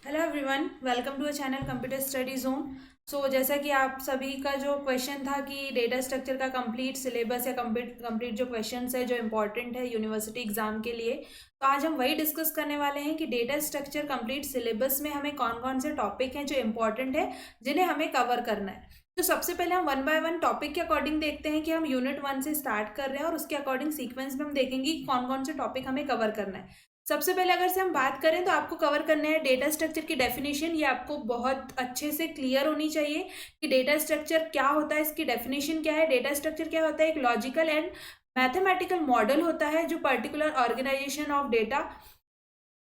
Hello everyone, welcome to a channel computer study zone. जैसा कि आप सभी का जो क्वेश्चन था कि डेटा स्ट्रक्चर का कंप्लीट सिलेबस या कंप्लीट जो क्वेश्चंस है जो इम्पोर्टेंट है यूनिवर्सिटी एग्जाम के लिए, तो आज हम वही डिस्कस करने वाले हैं कि डेटा स्ट्रक्चर कंप्लीट सिलेबस में हमें कौन कौन से टॉपिक हैं जो इम्पोर्टेंट है जिन्हें हमें कवर करना है। तो सबसे पहले हम वन बाय वन टॉपिक के अकॉर्डिंग देखते हैं कि हम यूनिट 1 से स्टार्ट कर रहे हैं और उसके अकॉर्डिंग सीक्वेंस में हम देखेंगे कि कौन कौन से टॉपिक हमें कवर करना है। सबसे पहले अगर से हम बात करें तो आपको कवर करना है डेटा स्ट्रक्चर की डेफिनेशन। ये आपको बहुत अच्छे से क्लियर होनी चाहिए कि डेटा स्ट्रक्चर क्या होता है, इसकी डेफिनेशन क्या है। डेटा स्ट्रक्चर क्या होता है? एक लॉजिकल एंड मैथमेटिकल मॉडल होता है जो particular organization of data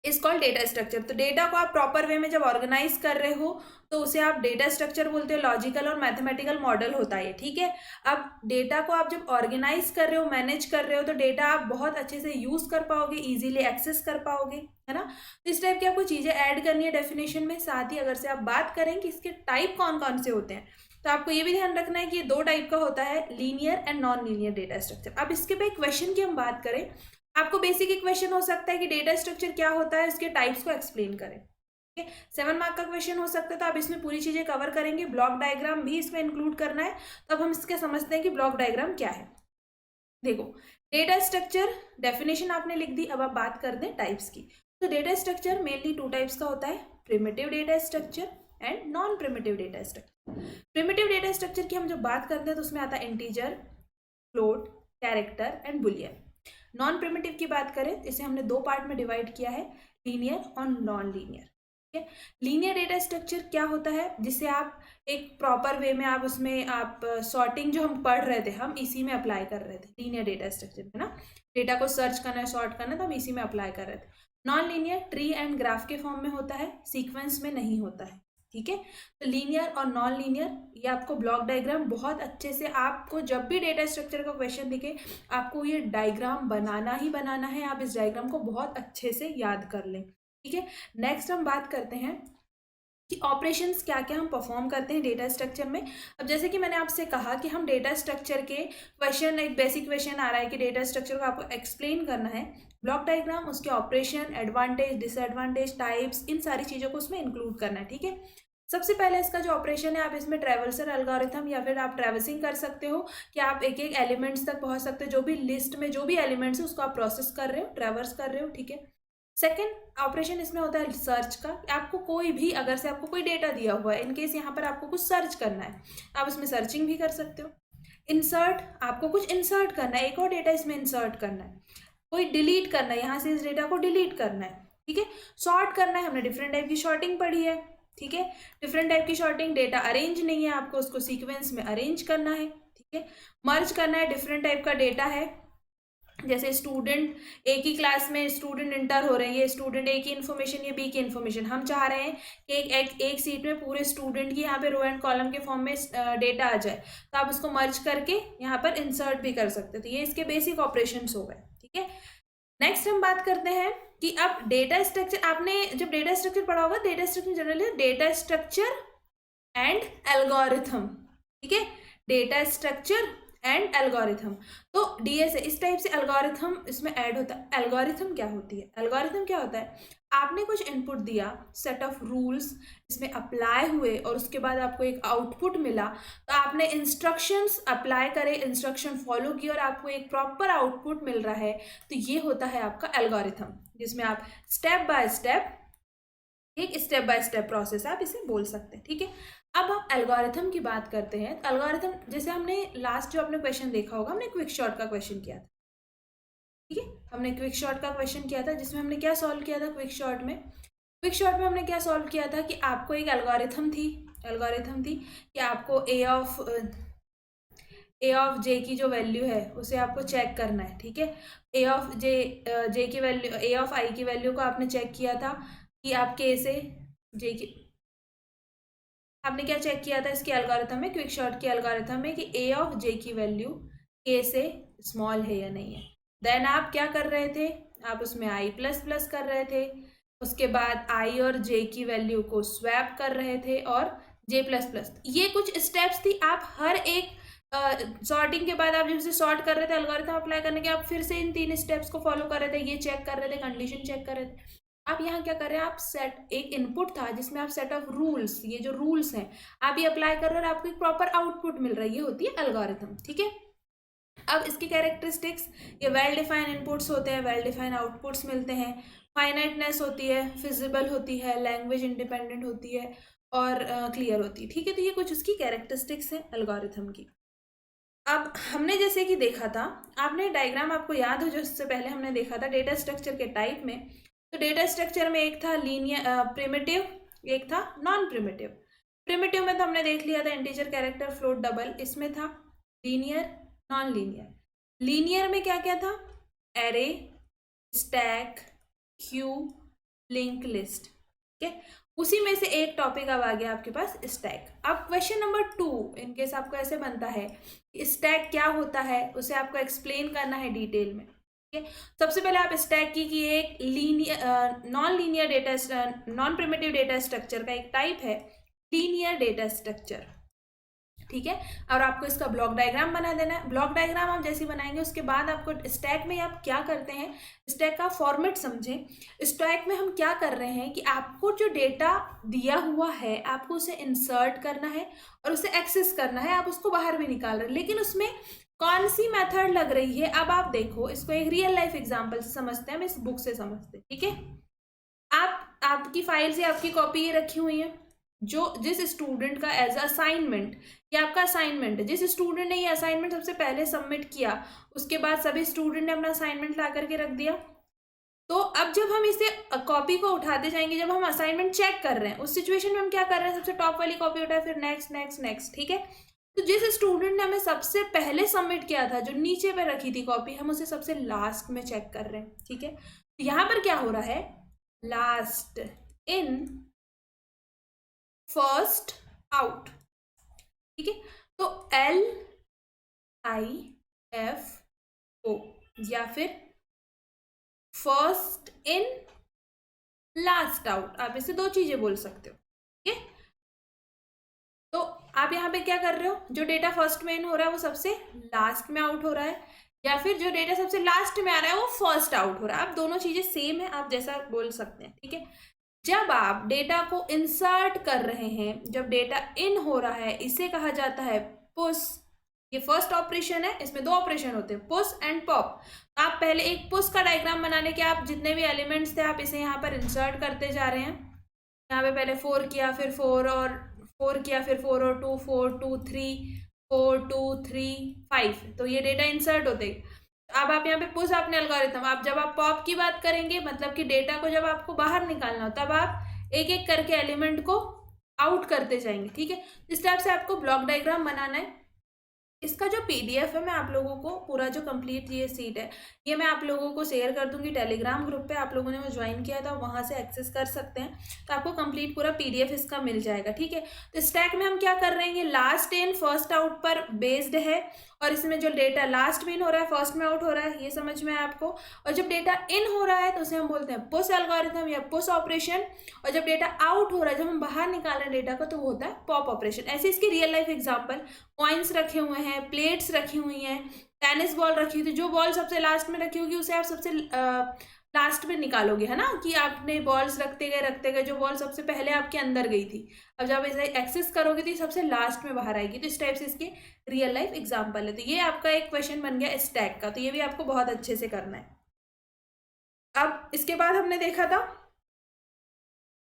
is called data structure. तो डेटा को आप प्रॉपर वे में जब ऑर्गेनाइज कर रहे हो तो उसे आप डेटा स्ट्रक्चर बोलते हो। लॉजिकल और मैथमेटिकल मॉडल होता है, ठीक है। अब डेटा को आप जब ऑर्गेनाइज कर रहे हो, मैनेज कर रहे हो, तो डेटा आप बहुत अच्छे से यूज कर पाओगे, इजीली एक्सेस कर पाओगे, है ना। तो इस टाइप की आपको चीजें ऐड करनी है डेफिनेशन में। साथ ही अगर से आप बात करें कि इसके टाइप कौन कौन से होते हैं, तो आपको ये भी ध्यान रखना है कि ये दो टाइप का होता है, linear and non linear data structure. अब इसके पे क्वेश्चन की हम बात करें, आपको बेसिक एक क्वेश्चन हो सकता है कि डेटा स्ट्रक्चर क्या होता है, उसके टाइप्स को एक्सप्लेन करें। ठीक है, 7 मार्क का क्वेश्चन हो सकता है, तो आप इसमें पूरी चीजें कवर करेंगे। ब्लॉक डायग्राम भी इसमें इंक्लूड करना है। तो अब हम इसके समझते हैं कि ब्लॉक डायग्राम क्या है। देखो, डेटा स्ट्रक्चर डेफिनेशन आपने लिख दी, अब आप बात कर दें टाइप्स की। तो डेटा स्ट्रक्चर मेनली 2 टाइप्स का होता है, primitive data structure and non primitive data structure. Primitive data structure की हम जब बात करते हैं तो उसमें आता है integer, float, character and Boolean. Non primitive की बात करें, इसे हमने 2 पार्ट में डिवाइड किया है, लीनियर और नॉन लीनियर। ठीक है, लीनियर डेटा स्ट्रक्चर क्या होता है, जिसे आप एक प्रॉपर वे में आप उसमें आप सॉर्टिंग जो हम पढ़ रहे थे, हम इसी में अप्लाई कर रहे थे लीनियर डेटा स्ट्रक्चर में ना। डेटा को सर्च करना है, सॉर्ट करना है, तो हम इसी में अप्लाई कर रहे थे। Non linear tree and graph के फॉर्म में होता है, सीक्वेंस में नहीं होता है। ठीक है, तो लीनियर और नॉन लीनियर, ये आपको ब्लॉक डायग्राम बहुत अच्छे से, आपको जब भी डेटा स्ट्रक्चर का क्वेश्चन दिखे आपको ये डायग्राम बनाना ही बनाना है। आप इस डायग्राम को बहुत अच्छे से याद कर लें। ठीक है, नेक्स्ट हम बात करते हैं कि ऑपरेशंस क्या क्या हम परफॉर्म करते हैं डेटा स्ट्रक्चर में। अब जैसे कि मैंने आपसे कहा कि हम डेटा स्ट्रक्चर के क्वेश्चन, एक बेसिक क्वेश्चन आ रहा है कि डेटा स्ट्रक्चर को आपको एक्सप्लेन करना है। ब्लॉक डायग्राम, उसके ऑपरेशन, एडवांटेज, डिसएडवांटेज, टाइप्स, इन सारी चीज़ों को उसमें इंक्लूड करना है। ठीक है, सबसे पहले इसका जो ऑपरेशन है, आप इसमें ट्रेवर्सर एल्गोरिथम या फिर आप ट्रेवर्सिंग कर सकते हो कि आप एक एक एलिमेंट्स तक पहुंच सकते हो। जो भी लिस्ट में जो भी एलिमेंट्स है उसको आप प्रोसेस कर रहे हो, ट्रेवर्स कर रहे हो। ठीक है, सेकेंड ऑपरेशन इसमें होता है सर्च का। आपको कोई भी, अगर से आपको कोई डेटा दिया हुआ है, इनकेस यहाँ पर आपको कुछ सर्च करना है, आप उसमें सर्चिंग भी कर सकते हो। इंसर्ट, आपको कुछ इंसर्ट करना है, एक और डेटा इसमें इंसर्ट करना है, कोई डिलीट करना है, यहाँ से इस डेटा को डिलीट करना है। ठीक है, सॉर्ट करना है, हमने डिफरेंट टाइप की सॉर्टिंग पढ़ी है। ठीक है, डिफरेंट टाइप की सॉर्टिंग, डेटा अरेंज नहीं है, आपको उसको सीक्वेंस में अरेंज करना है। ठीक है, मर्ज करना है, डिफरेंट टाइप का डेटा है, जैसे स्टूडेंट, एक ही क्लास में स्टूडेंट इंटर हो रहे हैं, ये स्टूडेंट ए की इन्फॉर्मेशन, ये बी की इन्फॉर्मेशन, हम चाह रहे हैं कि एक सीट में पूरे स्टूडेंट की यहाँ पे रो एंड कॉलम के फॉर्म में डेटा आ जाए, तो आप उसको मर्ज करके यहाँ पर इंसर्ट भी कर सकते हो। तो ये इसके बेसिक ऑपरेशंस हो गए। ठीक है, नेक्स्ट हम बात करते हैं कि अब डेटा स्ट्रक्चर, आपने जब डेटा स्ट्रक्चर पढ़ा होगा, data structure generally data structure and algorithm. ठीक है, डेटा स्ट्रक्चर एंड एल्गोरिथम, तो डीएस है, इस टाइप से एल्गोरिथम इसमें ऐड होता है। एल्गोरिथम क्या होती है? एल्गोरिथम क्या होता है, आपने कुछ इनपुट दिया, सेट ऑफ रूल्स इसमें अप्लाई हुए और उसके बाद आपको एक आउटपुट मिला, तो आपने इंस्ट्रक्शंस अप्लाई करे, इंस्ट्रक्शन फॉलो किए और आपको एक प्रॉपर आउटपुट मिल रहा है, तो ये होता है आपका एल्गोरिथम, जिसमें आप स्टेप बाय स्टेप, एक स्टेप बाय स्टेप प्रोसेस आप इसे बोल सकते हैं। ठीक है, अब हम एल्गोरिथम की बात करते हैं। तो एल्गोरिथम, जैसे हमने लास्ट जो आपने क्वेश्चन देखा होगा, हमने क्विक शॉर्ट का क्वेश्चन किया था। ठीक है, हमने क्विक शॉर्ट का क्वेश्चन किया था, जिसमें हमने क्या सॉल्व किया था क्विक शॉर्ट में हमने क्या सॉल्व किया था कि आपको एक एल्गोरिथम थी कि आपको ए ऑफ जे की जो वैल्यू है उसे आपको चेक करना है। ठीक है, ए ऑफ जे की वैल्यू, ए ऑफ आई की वैल्यू को आपने चेक किया था कि आप के से जे की, आपने क्या चेक किया था इसके एल्गोरिथम में, क्विक शॉर्ट के एल्गोरिथम में, कि ए ऑफ जे की वैल्यू के से स्मॉल है या नहीं है। देन आप क्या कर रहे थे, आप उसमें आई प्लस प्लस कर रहे थे, उसके बाद आई और जे की वैल्यू को स्वैप कर रहे थे और जे प्लस प्लस, ये कुछ स्टेप्स थी। आप हर एक सॉर्टिंग के बाद आप जब से सॉर्ट कर रहे थे एल्गोरिथम अप्लाई करने के, आप फिर से इन 3 स्टेप्स को फॉलो कर रहे थे, ये चेक कर रहे थे, कंडीशन चेक कर रहे थे। आप यहाँ क्या कर रहे हैं, आप सेट एक इनपुट था जिसमें आप सेट ऑफ रूल्स, ये जो रूल्स हैं आप ये अप्लाई कर रहे हो और आपको एक प्रॉपर आउटपुट मिल रहा है, ये होती है एल्गोरिथम, ठीक है। अब इसकी कैरेक्टरिस्टिक्स, ये वेल डिफाइंड इनपुट्स होते हैं, वेल डिफाइंड आउटपुट्स मिलते हैं, फाइनाइटनेस होती है, फिजिबल होती है, लैंग्वेज इंडिपेंडेंट होती है और क्लियर होती है, ठीक है। तो ये कुछ उसकी कैरेक्टरिस्टिक्स हैं एल्गोरिथम की। अब हमने जैसे कि देखा था, आपने डायग्राम आपको याद हो जो इससे पहले हमने देखा था डेटा स्ट्रक्चर के टाइप में, तो डेटा स्ट्रक्चर में एक था लीनियर प्रिमिटिव, एक था नॉन प्रिमिटिव। प्रिमिटिव में तो हमने देख लिया था इंटीजर, कैरेक्टर, फ्लोट, डबल, इसमें था लीनियर, नॉन लीनियर। लीनियर में क्या क्या था, array, stack, Q, link list, ठीक है। उसी में से एक टॉपिक अब आ गया आपके पास स्टैक। अब क्वेश्चन नंबर 2 इनकेस आपको ऐसे बनता है स्टैक क्या होता है, उसे आपको एक्सप्लेन करना है डिटेल में, ठीक है। सबसे पहले आप स्टैक की एक linear non linear data, non primitive data structure का एक टाइप है लीनियर डेटा स्ट्रक्चर, ठीक है। और आपको इसका ब्लॉक डायग्राम बना देना है। ब्लॉक डायग्राम आप जैसे बनाएंगे उसके बाद आपको स्टैक में आप क्या करते हैं, स्टैक का फॉर्मेट समझें। स्टैक में हम क्या कर रहे हैं कि आपको जो डेटा दिया हुआ है आपको उसे इंसर्ट करना है और उसे एक्सेस करना है, आप उसको बाहर भी निकाल रहे हैं, लेकिन उसमें कौन सी मेथड लग रही है। अब आप देखो, इसको एक रियल लाइफ एग्जाम्पल से समझते हैं, हम इस बुक से समझते हैं, ठीक है। आपकी फाइल से आपकी कॉपी ये रखी हुई है, जो जिस स्टूडेंट का एज असाइनमेंट, ये आपका असाइनमेंट है, जिस स्टूडेंट ने ये असाइनमेंट सबसे पहले सबमिट किया उसके बाद सभी स्टूडेंट ने अपना असाइनमेंट ला करके रख दिया। तो अब जब हम इसे कॉपी को उठाते जाएंगे, जब हम असाइनमेंट चेक कर रहे हैं उस सिचुएशन में हम क्या कर रहे हैं, सबसे टॉप वाली कॉपी उठाए, फिर नेक्स्ट नेक्स्ट नेक्स्ट, ठीक है। तो जिस स्टूडेंट ने हमें सबसे पहले सबमिट किया था, जो नीचे पे रखी थी कॉपी, हम उसे सबसे लास्ट में चेक कर रहे हैं, ठीक है। तो यहाँ पर क्या हो रहा है, लास्ट इन फर्स्ट आउट, ठीक है। तो LIFO या फिर फर्स्ट इन लास्ट आउट, आप इसे दो चीजें बोल सकते हो, ठीक है। तो आप यहाँ पे क्या कर रहे हो, जो डेटा फर्स्ट में इन हो रहा है वो सबसे लास्ट में आउट हो रहा है, या फिर जो डेटा सबसे लास्ट में आ रहा है वो फर्स्ट आउट हो रहा है। आप दोनों चीजें सेम है, आप जैसा बोल सकते हैं, ठीक है। जब आप डेटा को इंसर्ट कर रहे हैं, जब डेटा इन हो रहा है, इसे कहा जाता है पुश। ये फर्स्ट ऑपरेशन है, इसमें दो ऑपरेशन होते हैं, पुश एंड पॉप। आप पहले एक पुश का डायग्राम बनाने के, आप जितने भी एलिमेंट्स थे आप इसे यहाँ पर इंसर्ट करते जा रहे हैं। यहाँ पे पहले 4 किया, फिर 4 और 4 किया, फिर 4 और 2, 4 2 3, 4 2 3 5, तो ये डेटा इंसर्ट होते। अब आप यहाँ पे पुश आपने एल्गोरिथम, आप जब आप पॉप की बात करेंगे मतलब कि डेटा को जब आपको बाहर निकालना हो तब आप एक एक करके एलिमेंट को आउट करते जाएंगे, ठीक है। इस टाइप से आपको ब्लॉक डायग्राम बनाना है। इसका जो PDF है मैं आप लोगों को पूरा जो कंप्लीट ये सीट है ये मैं आप लोगों को शेयर कर दूंगी टेलीग्राम ग्रुप पे, आप लोगों ने वो ज्वाइन किया था वहाँ से एक्सेस कर सकते हैं, तो आपको कंप्लीट पूरा PDF इसका मिल जाएगा, ठीक है। तो स्टैक में हम क्या कर रहे हैं, ये लास्ट इन फर्स्ट आउट पर बेस्ड है, और इसमें जो डेटा लास्ट में इन हो रहा है फर्स्ट में आउट हो रहा है, ये समझ में है आपको। और जब डेटा इन हो रहा है तो उसे हम बोलते हैं पुश एल्गोरिथम या पुश ऑपरेशन, और जब डेटा आउट हो रहा है, जब हम बाहर निकाल रहे हैं डेटा को, तो वो होता है पॉप ऑपरेशन। ऐसे इसकी रियल लाइफ एग्जाम्पल, कॉइन्स रखे हुए हैं, प्लेट्स रखी हुई हैं, टेनिस बॉल रखी हुई थी, जो बॉल सबसे लास्ट में रखी होगी उसे आप सबसे लास्ट में निकालोगे, है ना, कि आपने बॉल्स रखते गए जो बॉल सबसे पहले आपके अंदर गई थी, अब जब इसे एक्सेस करोगे तो सबसे लास्ट में बाहर आएगी। तो इस टाइप से इसके रियल लाइफ एग्जाम्पल है। तो ये आपका एक क्वेश्चन बन गया स्टैक का, तो ये भी आपको बहुत अच्छे से करना है। अब इसके बाद हमने देखा था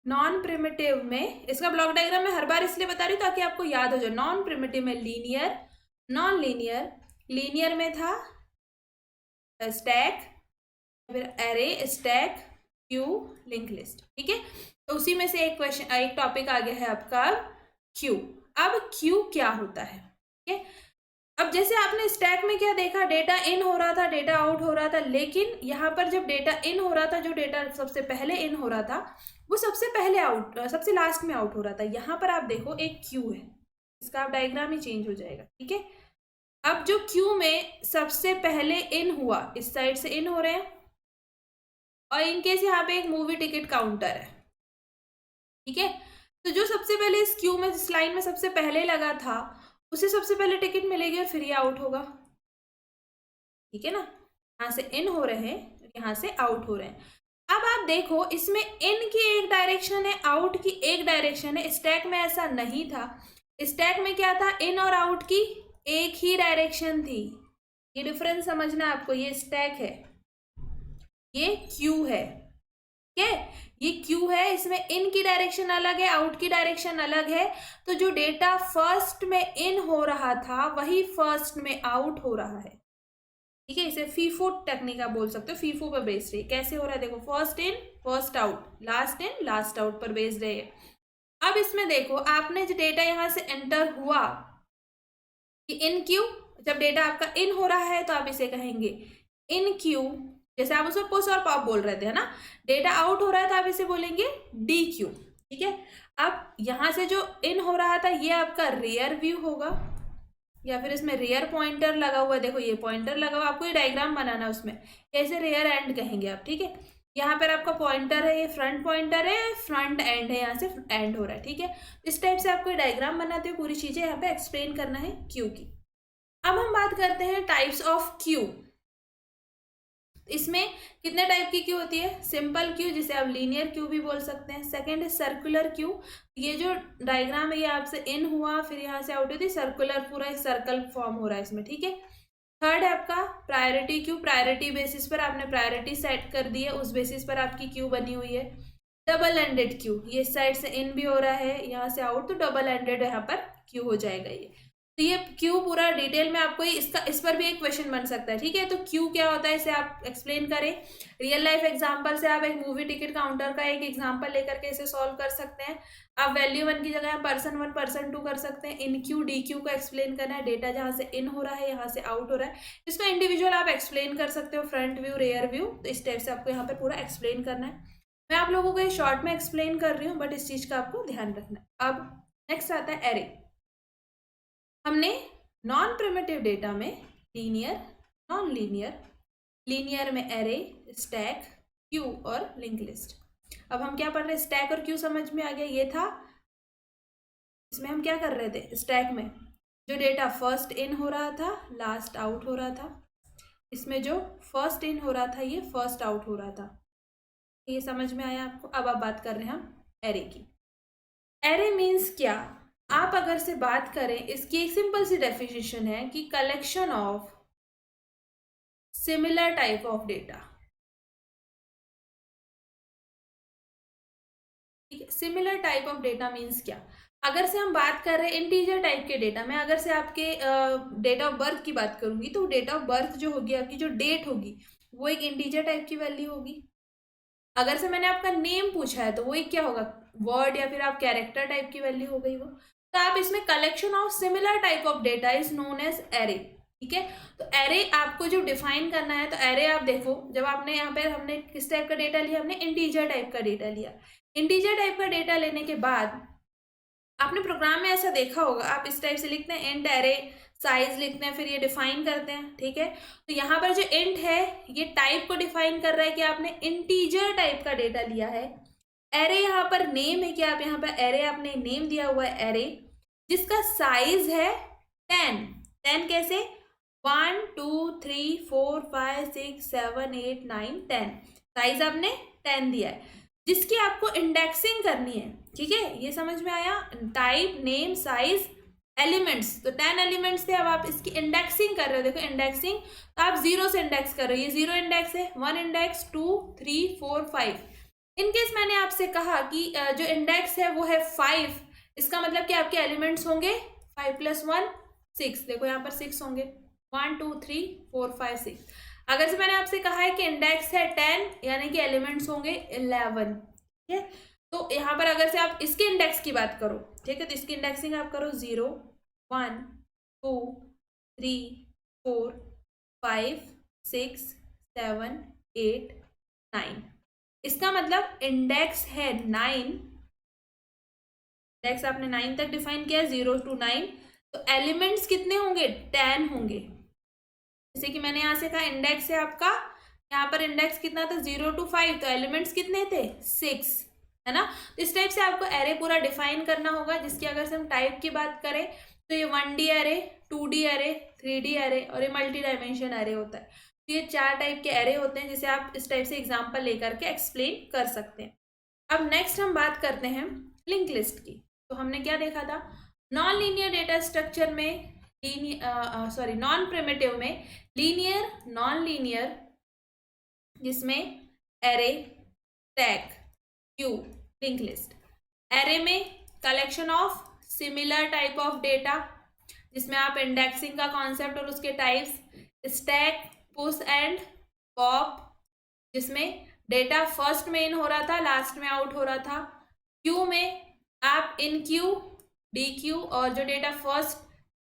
नॉन प्रिमिटिव में, इसका ब्लॉक डायग्राम मैं हर बार इसलिए बता रही हूँ ताकि आपको याद हो जाए। नॉन प्रिमिटिव में लीनियर, नॉन लीनियर, लीनियर में था स्टैक, फिर array, stack, Q, link list, ठीक है। तो उसी में से एक क्वेश्चन, एक टॉपिक आ गया है आपका क्यू। अब क्यू क्या होता है, ठीक है। अब जैसे आपने स्टैक में क्या देखा, डेटा इन हो रहा था, डेटा आउट हो रहा था, लेकिन यहाँ पर जब डेटा इन हो रहा था, जो डेटा सबसे पहले इन हो रहा था वो सबसे पहले आउट, सबसे लास्ट में आउट हो रहा था। यहाँ पर आप देखो एक क्यू है, इसका आप डायग्राम ही चेंज हो जाएगा, ठीक है। अब जो क्यू में सबसे पहले इन हुआ, इस साइड से इन हो रहे हैं, और इनकेस यहाँ पे एक मूवी टिकट काउंटर है, ठीक है। तो जो सबसे पहले इस क्यू में, इस लाइन में सबसे पहले लगा था, उसे सबसे पहले टिकट मिलेगी और फिर ये आउट होगा, ठीक है ना। यहाँ से इन हो रहे हैं, यहाँ से आउट हो रहे हैं। अब आप देखो इसमें इन की एक डायरेक्शन है, आउट की एक डायरेक्शन है, स्टैक में ऐसा नहीं था। स्टैक में क्या था, इन और आउट की एक ही डायरेक्शन थी। ये डिफरेंस समझना आपको, ये स्टैक है, ये क्यू है, ठीक है, ये क्यू है, इसमें इन की डायरेक्शन अलग है, आउट की डायरेक्शन अलग है। तो जो डेटा फर्स्ट में इन हो रहा था वही फर्स्ट में आउट हो रहा है, ठीक है। इसे फीफो टेक्निक आप बोल सकते हो, फीफो पर बेस्ड है। कैसे हो रहा है देखो, first in first out, last in last out पर बेस्ड है। अब इसमें देखो आपने जो डेटा यहां से एंटर हुआ कि इन क्यू, जब डेटा आपका इन हो रहा है तो आप इसे कहेंगे इन क्यू, जैसे आप उसमें पुश और पॉप बोल रहे थे, है ना। डेटा आउट हो रहा है तो आप इसे बोलेंगे डी क्यू, ठीक है। अब यहां से जो इन हो रहा था ये आपका रियर व्यू होगा, या फिर इसमें रियर पॉइंटर लगा हुआ है, देखो ये पॉइंटर लगा हुआ, आपको ये डायग्राम बनाना है उसमें, कैसे रियर एंड कहेंगे आप, ठीक है। यहाँ पर आपका पॉइंटर है, ये फ्रंट पॉइंटर है, फ्रंट एंड है, यहाँ से एंड हो रहा है, ठीक है। इस टाइप से आपको डायग्राम बनाते हुए पूरी चीजें यहाँ पे एक्सप्लेन करना है क्यू की। अब हम बात करते हैं टाइप्स ऑफ क्यू। इसमें कितने टाइप की क्यू होती है, सिंपल क्यू जिसे आप लीनियर क्यू भी बोल सकते हैं। सेकंड है सर्कुलर क्यू, ये जो डायग्राम है ये आपसे इन हुआ फिर यहाँ से आउट होती, सर्कुलर पूरा एक सर्कल फॉर्म हो रहा है इसमें, ठीक है। थर्ड है आपका प्रायोरिटी क्यू, प्रायोरिटी बेसिस पर आपने प्रायोरिटी सेट कर दी है, उस बेसिस पर आपकी क्यू बनी हुई है। डबल एंडेड क्यू, ये साइड से इन भी हो रहा है यहाँ से आउट, तो डबल एंडेड यहाँ पर क्यू हो जाएगा ये। तो ये क्यू पूरा डिटेल में आपको इस पर भी एक क्वेश्चन बन सकता है, ठीक है। तो क्यू क्या होता है इसे आप एक्सप्लेन करें रियल लाइफ एग्जांपल से। आप एक मूवी टिकट काउंटर का एक एग्जांपल लेकर के इसे सॉल्व कर सकते हैं। आप वैल्यू 1 की जगह पर्सन 1 पर्सन 2 कर सकते हैं। इन क्यू डी क्यू को एक्सप्लेन करना है, डेटा जहाँ से इन हो रहा है यहाँ से आउट हो रहा है, इसको इंडिविजुअल आप एक्सप्लेन कर सकते हो, फ्रंट व्यू रेयर व्यू, तो इस टाइप से आपको यहाँ पर पूरा एक्सप्लेन करना है। मैं आप लोगों को ये शॉर्ट में एक्सप्लेन कर रही हूँ, बट इस चीज का आपको ध्यान रखना है। अब नेक्स्ट आता है एरे। हमने नॉन प्रिमिटिव डेटा में लीनियर, नॉन लीनियर, लीनियर में एरे, स्टैक, क्यू और लिंक लिस्ट। अब हम क्या पढ़ रहे हैं, स्टैक और क्यू समझ में आ गया, ये था। इसमें हम क्या कर रहे थे, स्टैक में जो डेटा फर्स्ट इन हो रहा था लास्ट आउट हो रहा था, इसमें जो फर्स्ट इन हो रहा था ये फर्स्ट आउट हो रहा था, ये समझ में आया आपको। अब आप बात कर रहे हैं हम एरे की। एरे मीन्स क्या, आप अगर से बात करें, इसकी एक सिंपल सी डेफिनेशन है कि collection of similar type of data, ठीक है। Similar type of data means क्या, अगर से हम बात कर रहे हैं इंटीजर टाइप के डेटा में, अगर से आपके डेट ऑफ बर्थ की बात करूंगी तो डेट ऑफ बर्थ जो होगी, आपकी जो डेट होगी वो एक इंटीजर टाइप की वैल्यू होगी। अगर से मैंने आपका नेम पूछा है तो वो एक क्या होगा, वर्ड या फिर आप कैरेक्टर टाइप की वैल्यू हो गई वो। तो आप इसमें collection of similar type of data is known as array, ठीक है। तो एरे आपको जो डिफाइन करना है, तो एरे आप देखो, जब आपने यहाँ पे हमने किस टाइप का डेटा लिया, हमने इंटीजर टाइप का डेटा लिया। इंटीजर टाइप का डेटा लेने के बाद आपने प्रोग्राम में ऐसा देखा होगा, आप इस टाइप से लिखते हैं इंट एरे साइज लिखते हैं, फिर ये डिफाइन करते हैं, ठीक है। तो यहाँ पर जो इंट है ये टाइप को डिफाइन कर रहा है कि आपने इंटीजर टाइप का डेटा लिया है। एरे यहाँ पर नेम है कि आप यहाँ पर एरे आपने नेम दिया हुआ है एरे, जिसका साइज है 10। 10 कैसे, 1 2 3 4 5 6 7 8 9 10, साइज आपने 10 दिया है, जिसकी आपको इंडेक्सिंग करनी है, ठीक है। ये समझ में आया, टाइप नेम साइज एलिमेंट्स, तो 10 एलिमेंट्स थे। अब आप इसकी इंडेक्सिंग कर रहे हो, देखो इंडेक्सिंग, तो आप 0 से इंडेक्स कर रहे हो, ये 0 इंडेक्स है, 1 इंडेक्स 2 3 4 5। इनकेस मैंने आपसे कहा कि जो इंडेक्स है वो है 5, इसका मतलब कि आपके एलिमेंट्स होंगे 5 + 1 6, देखो यहाँ पर 6 होंगे, 1 2 3 4 5 6। अगर से मैंने आपसे कहा है कि इंडेक्स है 10, यानी कि एलिमेंट्स होंगे 11, ठीक है। तो यहाँ पर अगर से आप इसके इंडेक्स की बात करो, ठीक है, तो इसकी इंडेक्सिंग आप करो 0 1 2 3 4 5 6 7 8 9, इसका मतलब इंडेक्स है 9, इंडेक्स आपने 9 तक डिफाइन किया, 0 to 9, तो एलिमेंट्स कितने होंगे, 10 होंगे। जैसे कि मैंने यहाँ से कहा इंडेक्स है आपका, यहाँ पर इंडेक्स कितना था 0 to 5, तो एलिमेंट्स कितने थे 6, है ना। तो इस टाइप से आपको एरे पूरा डिफाइन करना होगा, जिसकी अगर से हम टाइप की बात करें तो ये 1D array, 2D array, 3D array और ये मल्टी डायमेंशन एरे होता है। तो ये 4 टाइप के एरे होते हैं जिसे आप इस टाइप से एग्जाम्पल लेकर के एक्सप्लेन कर सकते हैं। अब नेक्स्ट हम बात करते हैं लिंक लिस्ट की। तो हमने क्या देखा था, नॉन लीनियर डेटा स्ट्रक्चर में नॉन प्रिमिटिव में लीनियर, नॉन लीनियर, जिसमें array, tag, queue, link list. Array में collection of similar type of data जिसमें आप इंडेक्सिंग का कॉन्सेप्ट और उसके types, stack, push and pop जिसमें डेटा फर्स्ट में इन हो रहा था, लास्ट में आउट हो रहा था। क्यू में आप इन क्यू, डी क्यू, और जो डेटा फर्स्ट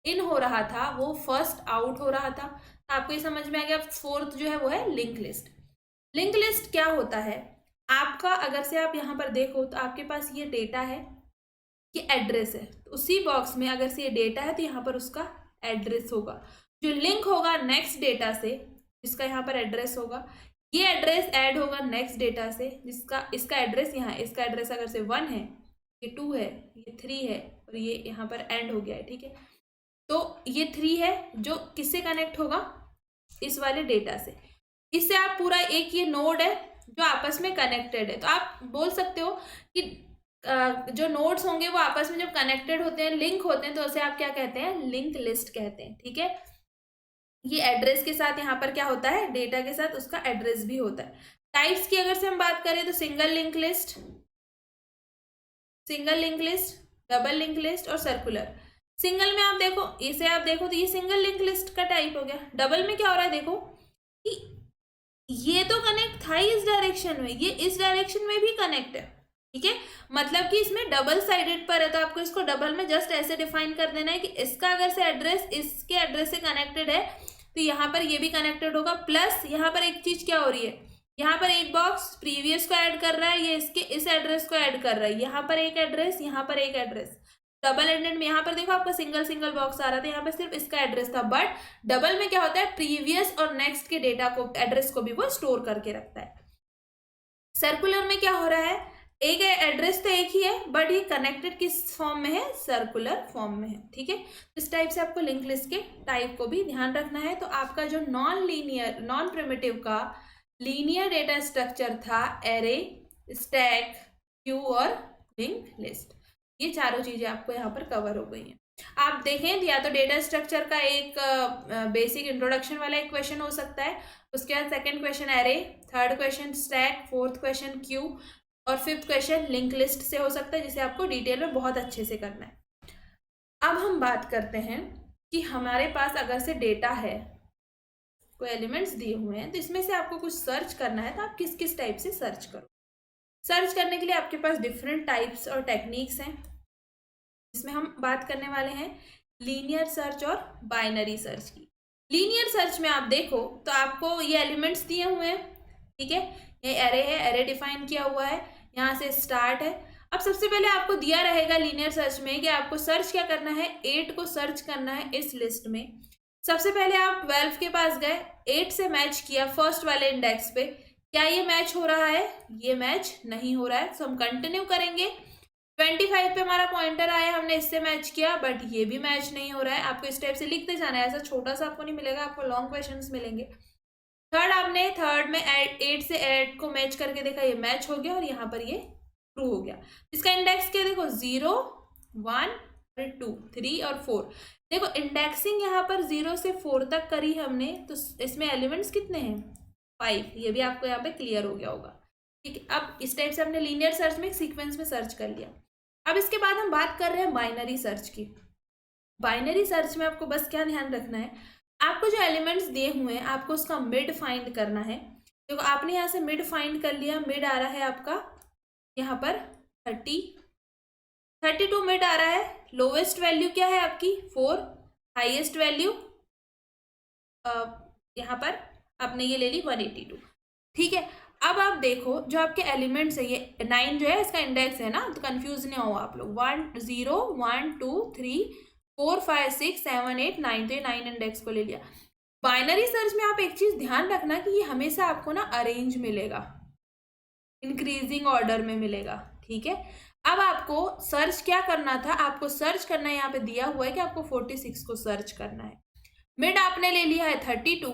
इन हो रहा था वो फर्स्ट आउट हो रहा था। तो आपको ये समझ में आ गया। फोर्थ जो है वो है लिंक लिस्ट। लिंक लिस्ट क्या होता है, आपका अगर से आप यहाँ पर देखो तो आपके पास ये डेटा है, ये एड्रेस है, तो उसी बॉक्स में अगर से ये डेटा है तो यहाँ पर उसका एड्रेस होगा। जो लिंक होगा नेक्स्ट डेटा से जिसका यहाँ पर एड्रेस होगा, ये एड्रेस ऐड होगा नेक्स्ट डेटा से जिसका इसका एड्रेस यहाँ है। इसका एड्रेस अगर से 1 है, ये 2 है, ये 3 है और ये यहाँ पर एंड हो गया है, ठीक है। तो ये 3 है जो किससे कनेक्ट होगा, इस वाले डेटा से। इससे आप पूरा एक ये नोड है जो आपस में कनेक्टेड है। तो आप बोल सकते हो कि जो नोड्स होंगे वो आपस में जब कनेक्टेड होते हैं, लिंक होते हैं, तो उसे आप क्या कहते हैं, लिंक लिस्ट कहते हैं, ठीक है। ये एड्रेस के साथ यहाँ पर क्या होता है, डेटा के साथ उसका एड्रेस भी होता है। टाइप्स की अगर से हम बात करें तो single link list, double link list और सर्कुलर। सिंगल में आप देखो, इसे आप देखो तो ये सिंगल लिंक लिस्ट का टाइप हो गया। डबल में क्या हो रहा है, देखो कि ये तो कनेक्ट था इस डायरेक्शन में, ये इस डायरेक्शन में भी कनेक्ट है, ठीक है। मतलब कि इसमें डबल साइडेड पर है, तो आपको इसको डबल में जस्ट ऐसे डिफाइन कर देना है कि इसका अगर से एड्रेस इसके एड्रेस से कनेक्टेड है तो यहाँ पर ये भी कनेक्टेड होगा। प्लस यहाँ पर एक चीज क्या हो रही है, यहाँ पर एक बॉक्स प्रीवियस को ऐड कर रहा है, ये इसके इस एड्रेस को ऐड कर रहा है। यहाँ पर एक एड्रेस, यहाँ पर एक एड्रेस। डबल एंडेड में यहाँ पर देखो आपका सिंगल बॉक्स आ रहा था, यहाँ पर सिर्फ इसका एड्रेस था। बट डबल में क्या होता है, प्रीवियस और नेक्स्ट के डेटा को, एड्रेस को भी वो स्टोर करके रखता है। सर्कुलर में क्या हो रहा है, एक एड्रेस तो एक ही है बट ये कनेक्टेड किस फॉर्म में है, सर्कुलर फॉर्म में है, ठीक है। इस टाइप से आपको लिंक लिस्ट के टाइप को भी ध्यान रखना है। तो आपका जो नॉन लीनियर, नॉन प्रिमिटिव का लीनियर डेटा स्ट्रक्चर था एरे, स्टैक, क्यू और लिंक लिस्ट, ये चारों चीजें आपको यहाँ पर कवर हो गई हैं। आप देखें या तो डेटा स्ट्रक्चर का एक बेसिक इंट्रोडक्शन वाला एक क्वेश्चन हो सकता है, उसके बाद second question array, third question stack, fourth question Q और फिफ्थ क्वेश्चन लिंक लिस्ट से हो सकता है, जिसे आपको डिटेल में बहुत अच्छे से करना है। अब हम बात करते हैं कि हमारे पास अगर से डेटा है, कोई एलिमेंट्स दिए हुए हैं, तो इसमें से आपको कुछ सर्च करना है, तो आप किस किस टाइप से सर्च करो। सर्च करने के लिए आपके पास डिफरेंट टाइप्स और टेक्निक्स हैं। इसमें हम बात करने वाले हैं लीनियर सर्च और बाइनरी सर्च की। लीनियर सर्च में आप देखो तो आपको ये एलिमेंट्स दिए हुए हैं, ठीक है। ये एरे है, एरे डिफाइन किया हुआ है, यहाँ से स्टार्ट है। अब सबसे पहले आपको दिया रहेगा लीनियर सर्च में कि आपको सर्च क्या करना है, 8 को सर्च करना है इस लिस्ट में। सबसे पहले आप 12 के पास गए, 8 से मैच किया फर्स्ट वाले इंडेक्स पे, क्या ये मैच हो रहा है, ये मैच नहीं हो रहा है, तो हम कंटिन्यू करेंगे। 25 पे हमारा पॉइंटर आया, हमने इससे मैच किया बट ये भी मैच नहीं हो रहा है। आपको इस टाइप से लिखते जाना है, ऐसा छोटा सा आपको नहीं मिलेगा, आपको लॉन्ग क्वेश्चंस मिलेंगे। थर्ड आपने थर्ड में 8 से 8 को मैच करके देखा, ये मैच हो गया और यहाँ पर ये ट्रू हो गया। इसका इंडेक्स क्या देखो, 0, 1, 2, 3 और 4। देखो इंडेक्सिंग यहाँ पर 0 से 4 तक करी हमने, तो इसमें एलिमेंट्स कितने हैं, 5। ये भी आपको यहाँ पे क्लियर हो गया होगा, ठीक है। अब इस टाइप से हमने लीनियर सर्च में एक सीक्वेंस में सर्च कर लिया। अब इसके बाद हम बात कर रहे हैं बाइनरी सर्च की। बाइनरी सर्च में आपको बस क्या ध्यान रखना है, आपको जो एलिमेंट्स दिए हुए हैं आपको उसका मिड फाइंड करना है। देखो आपने यहाँ से मिड फाइंड कर लिया, मिड आ रहा है आपका यहाँ पर 32 मिड आ रहा है। लोवेस्ट वैल्यू क्या है आपकी 4, हाईएस्ट वैल्यू यहाँ पर आपने ये ले ली 182, ठीक है। अब आप देखो जो आपके एलिमेंट्स है, ये 9 जो है इसका इंडेक्स है ना, तो कंफ्यूज नहीं हो आप लोग। 1, 0, 1, 2, 3, 4, 5, 6, 7, 8, 9, तो ये 9 इंडेक्स को ले लिया। बाइनरी सर्च में आप एक चीज ध्यान रखना कि ये हमेशा आपको ना अरेंज मिलेगा, इंक्रीजिंग ऑर्डर में मिलेगा, ठीक है। अब आपको सर्च क्या करना था, आपको सर्च करना है, यहाँ पे दिया हुआ है कि आपको 46 को सर्च करना है। मिड आपने ले लिया है 32,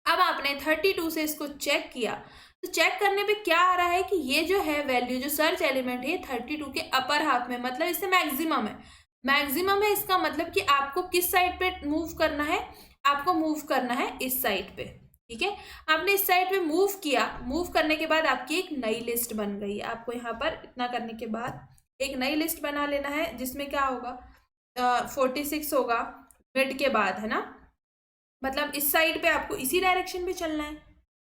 अब आपने 32 से इसको चेक किया, तो चेक करने पे क्या आ रहा है कि ये जो है वैल्यू, जो सर्च एलिमेंट है 32 के अपर हाफ में, मतलब इससे मैक्सिमम है। मैक्सिमम है इसका मतलब कि आपको किस साइड पे मूव करना है, आपको मूव करना है इस साइड पे। ठीक है, आपने इस साइड पे मूव किया, मूव करने के बाद आपकी एक नई लिस्ट बन गई। आपको यहाँ पर इतना करने के बाद एक नई लिस्ट बना लेना है, जिसमें क्या होगा, 46 होगा मिड के बाद, है ना। मतलब इस साइड पे आपको इसी डायरेक्शन पे चलना है,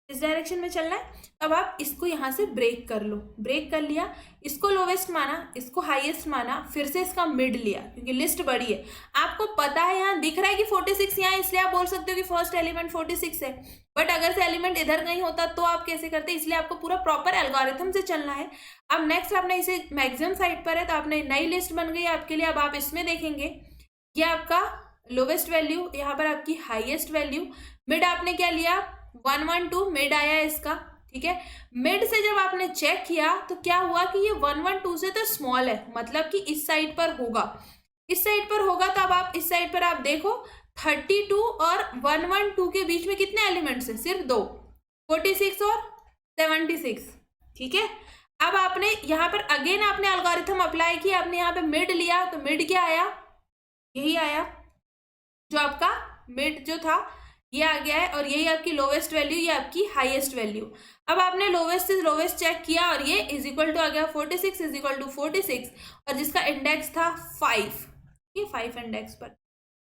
इस डायरेक्शन में चलना है। अब आप इसको यहाँ से ब्रेक कर लो, ब्रेक कर लिया, इसको लोवेस्ट माना, इसको हाईएस्ट माना, फिर से इसका मिड लिया, क्योंकि लिस्ट बड़ी है। आपको पता है यहाँ दिख रहा है कि 46 यहाँ, इसलिए आप बोल सकते हो कि फर्स्ट एलिमेंट 46 है। बट अगर से एलिमेंट इधर कहीं होता तो आप कैसे करते, इसलिए आपको पूरा प्रॉपर एल्गोरिथम से चलना है। अब नेक्स्ट आपने इसे मैक्सिमम साइड पर है, तो आपने नई लिस्ट बन गई आपके लिए। अब आप इसमें देखेंगे, ये आपका लोवेस्ट वैल्यू, यहाँ पर आपकी हाईएस्ट वैल्यू, मिड आपने क्या लिया, 112 मिड आया इसका। ठीक है, मिड से जब आपने चेक किया तो क्या हुआ कि ये 112 से तो स्मॉल है, मतलब कि इस साइड पर होगा, इस साइड पर होगा। तो अब आप इस साइड पर आप देखो 32 और 112 के बीच में कितने एलिमेंट्स हैं, सिर्फ दो, 46 और 76। ठीक है, अब आपने यहाँ पर अगेन आपने एल्गोरिथम अप्लाई किया, आपने यहाँ पे मिड लिया, तो मिड क्या आया, यही आया, जो आपका मिड जो था ये आ गया है, और यही आपकी लोवेस्ट वैल्यू, ये आपकी हाईएस्ट वैल्यू। अब आपने लोवेस्ट से लोवेस्ट चेक किया, और ये इज इक्वल टू आ गया 46 इज इक्वल टू 46, और जिसका इंडेक्स था 5, ये 5 इंडेक्स पर।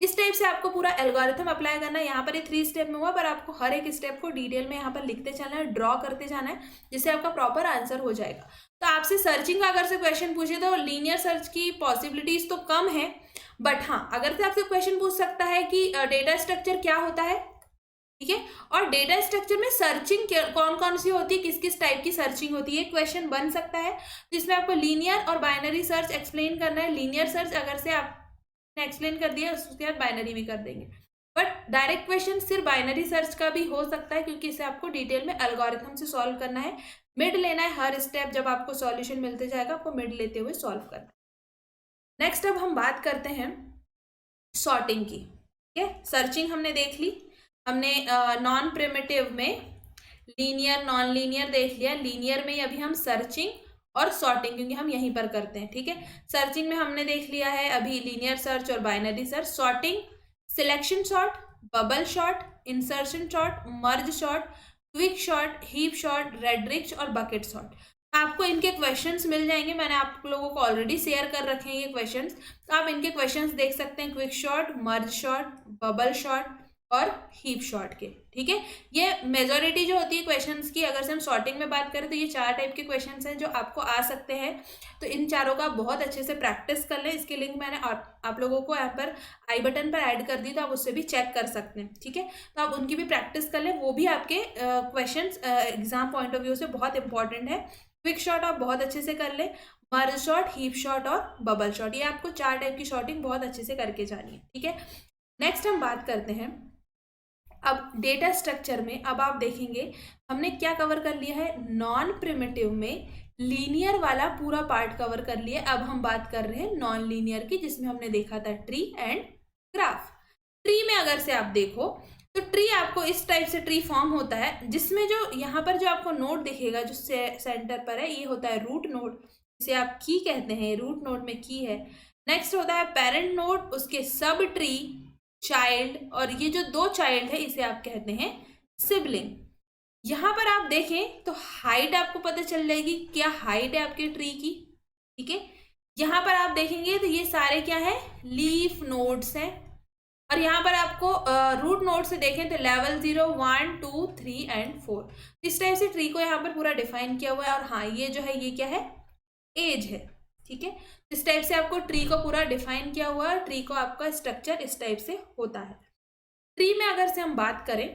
इस टाइप से आपको पूरा एल्गोरिथम अप्लाई करना है। यहाँ पर ये 3 स्टेप में हुआ, पर आपको हर एक स्टेप को डिटेल में यहाँ पर लिखते जाना है, ड्रॉ करते जाना है, जिससे आपका प्रॉपर आंसर हो जाएगा। तो आपसे सर्चिंग का अगर से क्वेश्चन पूछे तो लीनियर सर्च की पॉसिबिलिटीज तो कम है, बट हाँ अगर से आपसे क्वेश्चन पूछ सकता है कि डेटा स्ट्रक्चर क्या होता है। ठीक है, और डेटा स्ट्रक्चर में सर्चिंग कौन कौन सी होती है, किस किस टाइप की सर्चिंग होती है, क्वेश्चन बन सकता है। तो इसमें आपको लीनियर और बाइनरी सर्च एक्सप्लेन करना है। लीनियर सर्च अगर से आपने एक्सप्लेन कर दिया, उसके बाद बाइनरी भी कर देंगे। बट डायरेक्ट क्वेश्चन सिर्फ बाइनरी सर्च का भी हो सकता है, क्योंकि इसे आपको डिटेल में एल्गोरिथम से सॉल्व करना है। मिड लेना है हर स्टेप, जब आपको सॉल्यूशन मिलते जाएगा आपको मिड लेते हुए सॉल्व करना है। नेक्स्ट अब हम बात करते हैं सॉर्टिंग की। ठीक है, सर्चिंग हमने देख ली, हमने नॉन प्रिमिटिव में लीनियर नॉन लीनियर देख लिया, लीनियर में अभी हम सर्चिंग और सॉर्टिंग, क्योंकि हम यहीं पर करते हैं। ठीक है, सर्चिंग में हमने देख लिया है अभी लीनियर सर्च और binary search. Sorting selection sort, bubble sort, insertion sort, merge sort, quick sort, heap sort, radix और बकेट सॉर्ट। आपको इनके क्वेश्चंस मिल जाएंगे, मैंने आप लोगों को ऑलरेडी शेयर कर रखे हैं ये क्वेश्चंस, तो आप इनके क्वेश्चंस देख सकते हैं, क्विक शॉट, मर्ज शॉट, बबल शॉट और हीप शॉट के। ठीक है, ये मेजोरिटी जो होती है क्वेश्चंस की, अगर से हम सॉर्टिंग में बात करें तो ये 4 टाइप के क्वेश्चंस हैं जो आपको आ सकते हैं। तो इन चारों का बहुत अच्छे से प्रैक्टिस कर लें। इसके लिंक मैंने आप लोगों को यहाँ पर आई बटन पर ऐड कर दी, तो आप उससे भी चेक कर सकते हैं। ठीक है, तो आप उनकी भी प्रैक्टिस कर लें, वो भी आपके questions exam point of view से बहुत इंपॉर्टेंट है। क्विक शॉट आप बहुत अच्छे से कर ले, मर्ज शॉट, हीप शॉट और बबल शॉट, ये आपको 4 टाइप की शॉटिंग बहुत अच्छे से करके जानी है। ठीक है, नेक्स्ट हम बात करते हैं अब डेटा स्ट्रक्चर में। अब आप देखेंगे हमने क्या कवर कर लिया है, नॉन प्रिमिटिव में लीनियर वाला पूरा पार्ट कवर कर लिया। अब हम बात कर रहे हैं नॉन लीनियर की, जिसमें हमने देखा था ट्री एंड ग्राफ। ट्री में अगर से आप देखो तो ट्री आपको इस टाइप से ट्री फॉर्म होता है, जिसमें जो यहाँ पर जो आपको नोड दिखेगा जो सेंटर पर है, ये होता है रूट नोड, जिसे आप की कहते हैं, रूट नोड में की है। नेक्स्ट होता है पेरेंट नोड, उसके सब ट्री, चाइल्ड, और ये जो 2 चाइल्ड है इसे आप कहते हैं सिबलिंग। यहाँ पर आप देखें तो हाइट आपको पता चल जाएगी, क्या हाइट है आपके ट्री की। ठीक है, यहाँ पर आप देखेंगे तो ये सारे क्या है, लीफ नोड्स हैं। और यहाँ पर आपको रूट नोड से देखें तो लेवल 0, 1, 2, 3 एंड 4, इस टाइप से ट्री को यहाँ पर पूरा डिफाइन किया हुआ है। और हाँ ये जो है ये क्या है, एज है। ठीक है, इस टाइप से आपको ट्री को पूरा डिफाइन किया हुआ है। ट्री को आपका स्ट्रक्चर इस टाइप से होता है। ट्री में अगर से हम बात करें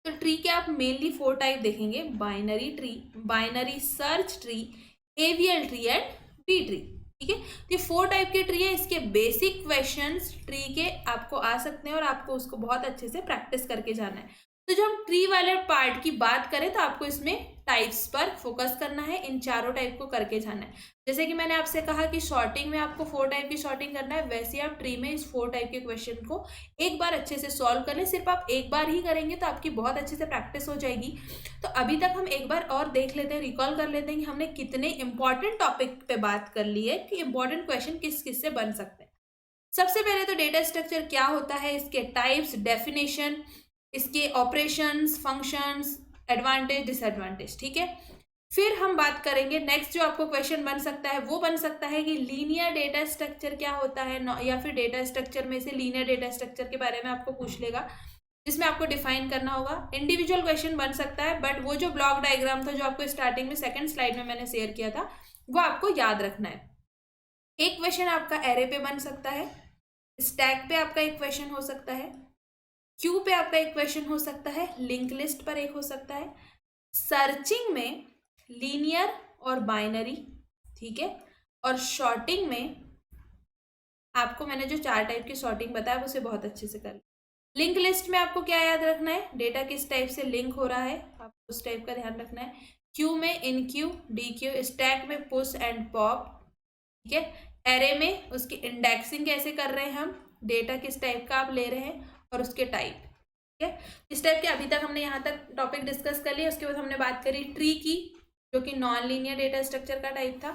तो ट्री के आप मेनली 4 टाइप देखेंगे, binary tree, binary search tree, AVL tree and B tree. ठीक है, तो ये 4 टाइप के ट्री है। इसके बेसिक क्वेश्चंस ट्री के आपको आ सकते हैं, और आपको उसको बहुत अच्छे से प्रैक्टिस करके जाना है। तो जो हम ट्री वाले पार्ट की बात करें तो आपको इसमें टाइप्स पर फोकस करना है, इन चारों टाइप को करके जाना है। जैसे कि मैंने आपसे कहा कि शॉर्टिंग में आपको 4 टाइप की शॉर्टिंग करना है, वैसे आप ट्री में इस 4 टाइप के क्वेश्चन को एक बार अच्छे से सॉल्व कर लें। सिर्फ आप एक बार ही करेंगे तो आपकी बहुत अच्छे से प्रैक्टिस हो जाएगी। तो अभी तक हम एक बार और देख लेते हैं, रिकॉल कर लेते हैं कि हमने कितने इंपॉर्टेंट टॉपिक पे बात कर ली है कि इंपॉर्टेंट क्वेश्चन किस किस से बन सकते हैं। सबसे पहले तो डेटा स्ट्रक्चर क्या होता है, इसके टाइप्स, डेफिनेशन, इसके ऑपरेशंस, फंक्शंस, एडवांटेज, डिसएडवांटेज, ठीक है। फिर हम बात करेंगे नेक्स्ट जो आपको क्वेश्चन बन सकता है वो बन सकता है कि लीनियर डेटा स्ट्रक्चर क्या होता है, या फिर डेटा स्ट्रक्चर में से लीनियर डेटा स्ट्रक्चर के बारे में आपको पूछ लेगा, जिसमें आपको डिफाइन करना होगा। इंडिविजुअल क्वेश्चन बन सकता है, बट वो जो ब्लॉक डायग्राम था जो आपको स्टार्टिंग में सेकंड स्लाइड में मैंने शेयर किया था वो आपको याद रखना है। एक क्वेश्चन आपका एरे पे बन सकता है, स्टैक पे आपका एक क्वेश्चन हो सकता है, क्यू पे आपका एक क्वेश्चन हो सकता है, लिंक लिस्ट पर एक हो सकता है, सर्चिंग में लीनियर और बाइनरी, ठीक है, और शॉर्टिंग में आपको मैंने जो 4 टाइप की शॉर्टिंग बताया उसे बहुत अच्छे से कर। लिंक लिस्ट में आपको क्या याद रखना है, डेटा किस टाइप से लिंक हो रहा है, आपको उस टाइप का ध्यान रखना है। क्यू में इन क्यू, डी क्यू, स्टैक में पुश एंड पॉप, ठीक है। एरे में उसकी इंडेक्सिंग कैसे कर रहे हैं हम, डेटा किस टाइप का आप ले रहे हैं और उसके टाइप, ठीक है। इस टाइप के अभी तक हमने यहाँ तक टॉपिक डिस्कस कर लिया। उसके बाद हमने बात करी ट्री की, जो कि नॉन लीनियर डेटा स्ट्रक्चर का टाइप था,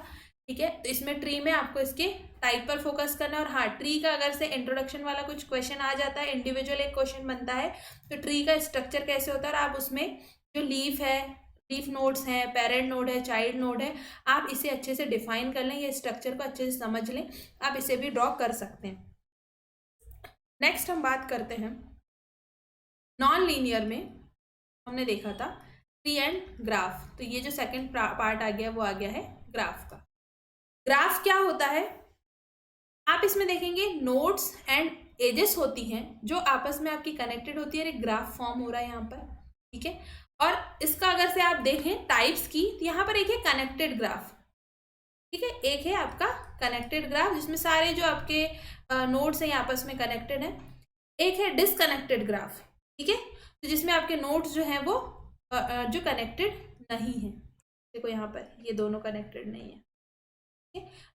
ठीक है। तो इसमें ट्री में आपको इसके टाइप पर फोकस करना है। और हाँ, ट्री का अगर से इंट्रोडक्शन वाला कुछ क्वेश्चन आ जाता है, इंडिविजुअल एक क्वेश्चन बनता है, तो ट्री का स्ट्रक्चर कैसे होता है और आप उसमें जो लीफ है, लीफ नोड्स हैं, पेरेंट नोड है, चाइल्ड नोड है, आप इसे अच्छे से डिफाइन कर लें, ये स्ट्रक्चर को अच्छे से समझ लें, आप इसे भी ड्रॉ कर सकते हैं। नेक्स्ट हम बात करते हैं नॉन लीनियर में, हमने देखा था ट्री एंड ग्राफ। तो ये जो सेकंड पार्ट आ गया वो आ गया है ग्राफ का। ग्राफ क्या होता है, आप इसमें देखेंगे नोड्स एंड एजेस होती हैं जो आपस में आपकी कनेक्टेड होती है, एक ग्राफ फॉर्म हो रहा है यहाँ पर, ठीक है। और इसका अगर से आप देखें टाइप्स की, तो यहाँ पर एक है कनेक्टेड ग्राफ, ठीक है, एक है आपका कनेक्टेड ग्राफ जिसमें सारे जो आपके नोड्स हैं आपस में कनेक्टेड हैं। एक है डिसकनेक्टेड ग्राफ, ठीक है, तो जिसमें आपके नोड्स जो हैं वो जो कनेक्टेड नहीं है। देखो यहाँ पर ये दोनों कनेक्टेड नहीं है,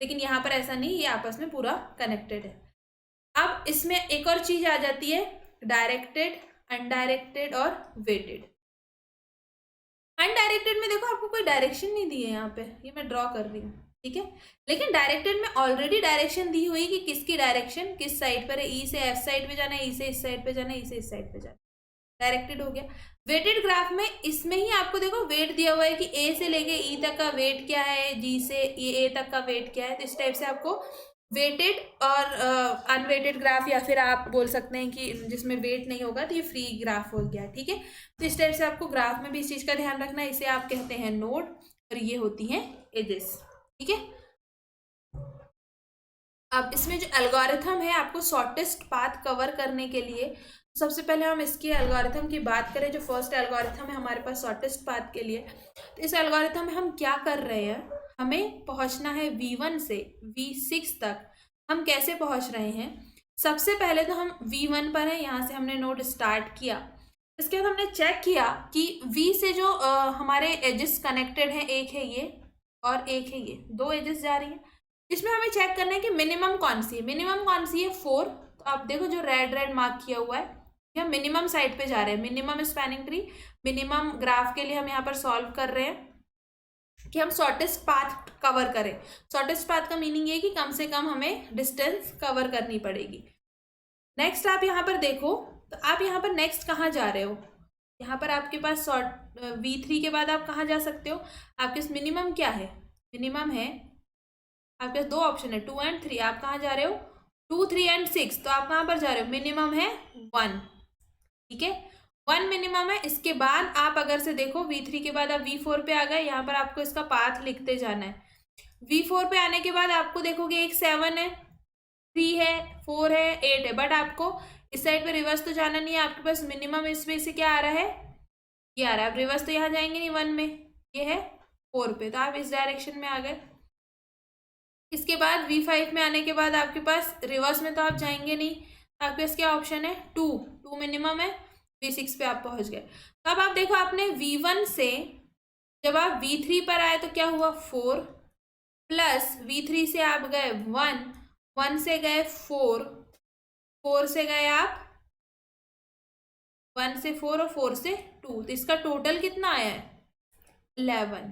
लेकिन यहाँ पर ऐसा नहीं, ये आपस में पूरा कनेक्टेड है। अब इसमें एक और चीज आ जाती है डायरेक्टेड, अनडायरेक्टेड और वेटेड। अनडायरेक्टेड में देखो आपको कोई डायरेक्शन नहीं दी है, यहाँ पे ये मैं ड्रॉ कर रही हूँ, ठीक है। लेकिन डायरेक्टेड में ऑलरेडी डायरेक्शन दी हुई कि किसकी डायरेक्शन किस साइड पर है, ई से एफ साइड पे जाना है, ई से इस साइड पे जाना है, ई से इस साइड पे जाना है, डायरेक्टेड हो गया। वेटेड ग्राफ में इसमें ही आपको देखो वेट दिया हुआ है कि ए से लेके ई तक का वेट क्या है, जी से ए तक का वेट क्या है। तो इस टाइप से आपको वेटेड और अनवेटेड ग्राफ, या फिर आप बोल सकते हैं कि जिसमें वेट नहीं होगा तो ये फ्री ग्राफ हो गया, ठीक है। तो इस टाइप से आपको ग्राफ में भी इस चीज़ का ध्यान रखना है। इसे आप कहते हैं नोड और ये होती हैं एजेस, ठीक है। अब इसमें जो एल्गोरिथम है आपको शॉर्टेस्ट पाथ कवर करने के लिए, सबसे पहले हम इसके एल्गोरिथम की बात करें। जो फर्स्ट एल्गोरिथम है हमारे पास शॉर्टेस्ट पाथ के लिए, तो इस एल्गोरिथम में हम क्या कर रहे हैं, हमें पहुंचना है V1 से V6 तक। हम कैसे पहुंच रहे हैं, सबसे पहले तो हम V1 पर है, यहाँ से हमने नोड स्टार्ट किया। इसके बाद हमने चेक किया कि V से जो हमारे एजेस कनेक्टेड हैं, एक है ये और एक है ये, 2 एजेस जा रही हैं। इसमें हमें चेक करना है कि मिनिमम कौन सी है, मिनिमम कौन सी है 4। तो आप देखो जो रेड रेड मार्क किया हुआ है, हम मिनिमम साइड पे जा रहे हैं, minimum spanning tree, minimum graph के लिए हम यहाँ पर सॉल्व कर रहे हैं कि हम शॉर्टेस्ट पाथ कवर करें। शॉर्टेस्ट पाथ का मीनिंग ये कि कम से कम हमें डिस्टेंस कवर करनी पड़ेगी। नेक्स्ट आप यहाँ पर देखो, तो आप यहाँ पर नेक्स्ट कहाँ जा रहे हो, यहाँ पर आपके पास V3 के बाद आप कहाँ जा सकते हो, आपके पास मिनिमम क्या है, मिनिमम है आपके पास 2 ऑप्शन है 2 एंड 3। आप कहाँ जा रहे हो 2, 3 एंड 6, तो आप कहाँ पर जा रहे हो, मिनिमम है 1, ठीक है, 1 मिनिमम है। इसके बाद आप अगर से देखो V3 के बाद आप V4 पे आ गए, यहाँ पर आपको इसका पाथ लिखते जाना है। V4 पे आने के बाद आपको देखोगे एक 7 है, 3 है, 4 है, 8 है, बट आपको इस साइड पे रिवर्स तो जाना नहीं है। आपके पास मिनिमम इसमें से क्या आ रहा है, ये आ रहा है। आप रिवर्स तो यहाँ जाएंगे नहीं 1 में, ये है 4 पे, तो आप इस डायरेक्शन में आ गए। इसके बाद V5 में आने के बाद आपके पास रिवर्स में तो आप जाएंगे नहीं, आपके पास क्या ऑप्शन है 2 मिनिमम है, V6 पे आप पहुंच गए। तो अब आप देखो, आपने V1 से जब आप V3 पर आए तो क्या हुआ 4, प्लस V3 से आप गए 1, 1 से गए 4, 4 से गए आप 1 से 4 और 4 से 2, तो इसका टोटल कितना आया है 11।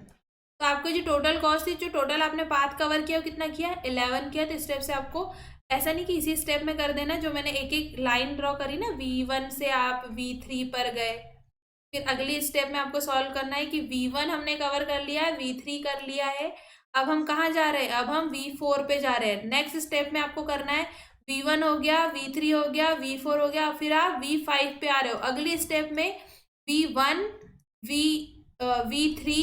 तो आपको जो टोटल कॉस्ट थी, जो टोटल आपने पाथ कवर किया वो कितना किया 11 किया। तो इस स्टेप से आपको ऐसा नहीं कि इसी स्टेप में कर देना, जो मैंने एक एक लाइन ड्रॉ करी ना, V1 से आप V3 पर गए, फिर अगली स्टेप में आपको सॉल्व करना है कि V1 हमने कवर कर लिया है, V3 कर लिया है, अब हम कहाँ जा रहे हैं, अब हम V4 पे जा रहे हैं। नेक्स्ट स्टेप में आपको करना है V1 हो गया, V3 हो गया, V4 हो गया, फिर आप V5 पे आ रहे हो। अगली स्टेप में V1, V3,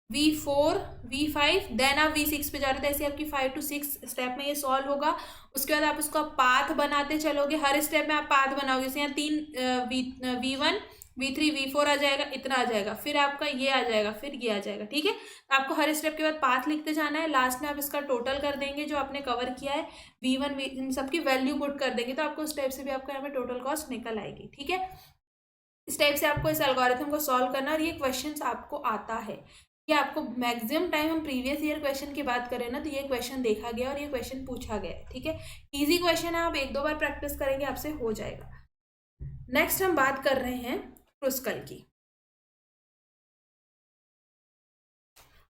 V4, V5, then आप V6 पे जा रहे थे। ऐसे आपकी 5 to 6 स्टेप में ये सॉल्व होगा। उसके बाद आप उसका पाथ बनाते चलोगे, हर स्टेप में आप पाथ बनाओगे। जैसे यहाँ 3 V1, V3, V4 आ जाएगा, इतना आ जाएगा, फिर आपका ये आ जाएगा, फिर ये आ जाएगा, ठीक है। तो आपको हर स्टेप के बाद पाथ लिखते जाना है। लास्ट में आप इसका टोटल कर देंगे जो आपने कवर किया है, V1, इन सबकी वैल्यू पुट कर देंगे, तो आपको उस टाइप से भी आपको यहाँ पे टोटल कॉस्ट निकल आएगी, ठीक है। इस टाइप से आपको इस एल्गोरिथम को सॉल्व करना, और ये क्वेश्चन आपको आता है। ये आपको मैक्सिमम टाइम, हम प्रीवियस ईयर क्वेश्चन की बात करें ना, तो ये क्वेश्चन देखा गया और ये क्वेश्चन पूछा गया है, ठीक है। इजी क्वेश्चन है, आप 1-2 बार प्रैक्टिस करेंगे आपसे हो जाएगा। नेक्स्ट हम बात कर रहे हैं क्रुस्कल की।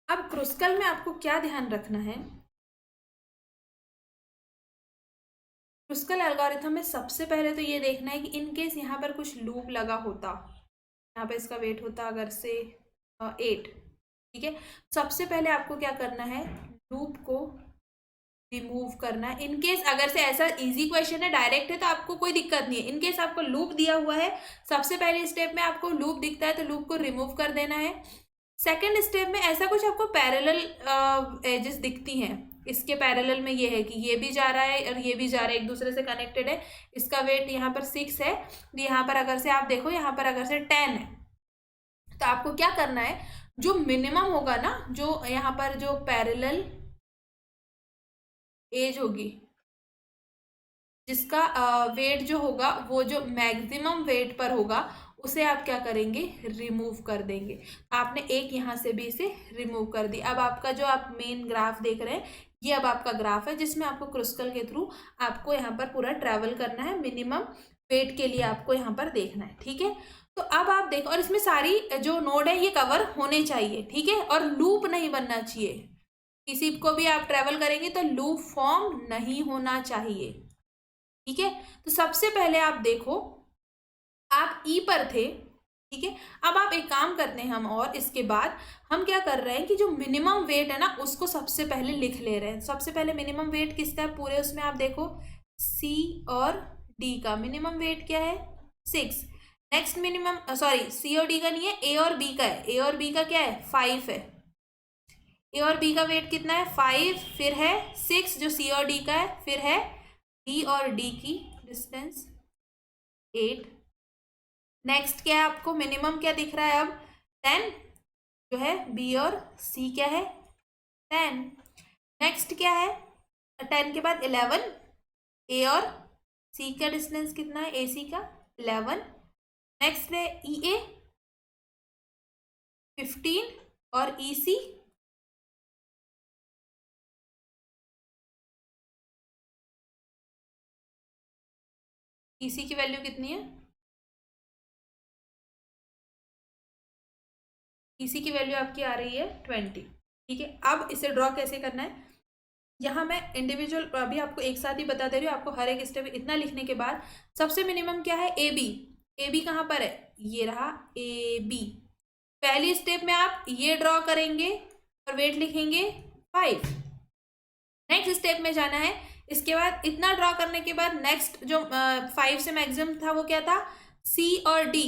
अब क्रुस्कल में आपको क्या ध्यान रखना है, क्रुस्कल एल्गोरिथम में सबसे पहले तो ये देखना है कि इन केस यहाँ पर कुछ लूप लगा होता, यहाँ पे इसका वेट होता अगर से 8, ठीक है। सबसे पहले आपको क्या करना है, लूप को रिमूव करना है। इन केस अगर से ऐसा इजी क्वेश्चन है, डायरेक्ट है, तो आपको कोई दिक्कत नहीं है। इन केस आपको लूप दिया हुआ है, सबसे पहले स्टेप में आपको लूप दिखता है तो लूप को रिमूव कर देना है। सेकंड स्टेप में ऐसा कुछ आपको पैरेलल एजेस दिखती हैं, इसके पैरेलल में ये है कि ये भी जा रहा है और ये भी जा रहा है, एक दूसरे से कनेक्टेड है। इसका वेट यहाँ पर 6 है, तो यहाँ पर अगर से आप देखो, यहाँ पर अगर से 10 है, तो आपको क्या करना है, जो मिनिमम होगा ना, जो यहाँ पर जो पैरेलल एज होगी, जिसका वेट जो होगा वो जो मैक्सिमम वेट पर होगा, उसे आप क्या करेंगे, रिमूव कर देंगे। आपने एक यहाँ से भी इसे रिमूव कर दी। अब आपका जो आप मेन ग्राफ देख रहे हैं, ये अब आपका ग्राफ है, जिसमें आपको क्रुस्कल के थ्रू आपको यहाँ पर पूरा ट्रैवल करना है। मिनिमम वेट के लिए आपको यहाँ पर देखना है, ठीक है। तो अब आप देखो, और इसमें सारी जो नोड है ये कवर होने चाहिए, ठीक है, और लूप नहीं बनना चाहिए। किसी को भी आप ट्रैवल करेंगे तो लूप फॉर्म नहीं होना चाहिए, ठीक है। तो सबसे पहले आप देखो, आप ई पर थे, ठीक है। अब आप एक काम करते हैं हम, और इसके बाद हम क्या कर रहे हैं कि जो मिनिमम वेट है ना, उसको सबसे पहले लिख ले रहे हैं। सबसे पहले मिनिमम वेट किसका है, पूरे उसमें आप देखो सी और डी का मिनिमम वेट क्या है 6। नेक्स्ट मिनिमम, सॉरी, सी और डी का नहीं है, ए और बी का है। ए और बी का क्या है 5 है। ए और बी का वेट कितना है 5, फिर है 6 जो सी और डी का है, फिर है डी और डी की डिस्टेंस 8। नेक्स्ट क्या है, आपको मिनिमम क्या दिख रहा है अब 10, जो है बी और सी क्या है 10। नेक्स्ट क्या है 10 के बाद 11, ए और सी का डिस्टेंस कितना है, ए सी का 11। नेक्स्ट है ई ए 15 और ई सी 'की वैल्यू कितनी है, इसी की वैल्यू आपकी आ रही है 20, ठीक है। अब इसे ड्रॉ कैसे करना है, यहाँ मैं इंडिविजुअल अभी आपको एक साथ ही बता दे रही हूँ। आपको हर एक स्टेप इतना लिखने के बाद सबसे मिनिमम क्या है, ए बी। ए बी कहाँ पर है, ये रहा ए बी। पहली स्टेप में आप ये ड्रॉ करेंगे और वेट लिखेंगे 5। नेक्स्ट स्टेप में जाना है, इसके बाद इतना ड्रॉ करने के बाद नेक्स्ट जो 5 से मैक्सिमम था वो क्या था, सी और डी।